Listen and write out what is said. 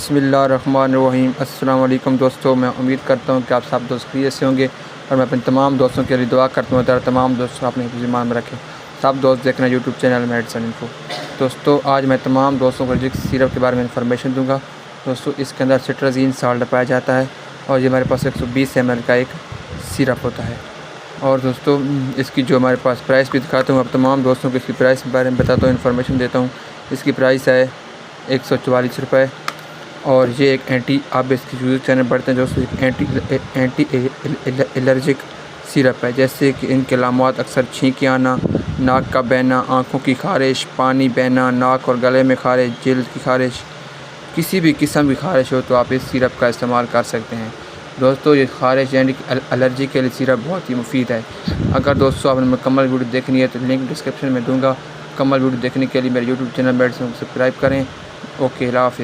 बिस्मिल्लाहिर्रहमानिर्रहीम। अस्सलाम वालेकुम दोस्तों, मैं उम्मीद करता हूँ कि आप सब दोस्त खैरियत से होंगे और मैं अपने तमाम दोस्तों के लिए दुआ करता हूँ ताकि तमाम दोस्त अपने ईमान में रखें। सब दोस्त देखना यूट्यूब चैनल मेडिसिन इन्फो। दोस्तों, आज मैं तमाम दोस्तों को जिक्र सिरप के बारे में इंफॉर्मेशन दूँगा। दोस्तों, इसके अंदर सिट्राज़ीन साल्ट पाया जाता है और ये हमारे पास 120 ml का एक सिरप होता है। और दोस्तों, इसकी जो हमारे पास प्राइस भी दिखाता हूँ, अब तमाम दोस्तों को इसकी प्राइस के बारे में बताता हूँ, इन्फॉर्मेशन देता हूँ। इसकी प्राइस है 144 और ये एक आप इसकी यूज़ चैनल बढ़ते हैं दोस्तों, एंटी एलर्जिक सिरप है। जैसे कि इनके अलामात अक्सर छींकें आना, नाक का बहना, आँखों की ख़ारिश, पानी बहना, नाक और गले में ख़ारिश, जल्द की ख़ारिश, किसी भी किस्म की ख़ारिश हो तो आप इस सिरप का इस्तेमाल कर सकते हैं। दोस्तों, ये ख़ारिश यानी कि एलर्जी के लिए सिरप बहुत ही मुफीद है। अगर दोस्तों आपने मुकम्मल वीडियो देखनी है तो लिंक डिस्क्रिप्शन में दूँगा। मुकम्मल वीडियो देखने के लिए मेरे यूट्यूब चैनल मेडिसिन को सब्सक्राइब करें। ओके, अल्लाह हाफ़िज़।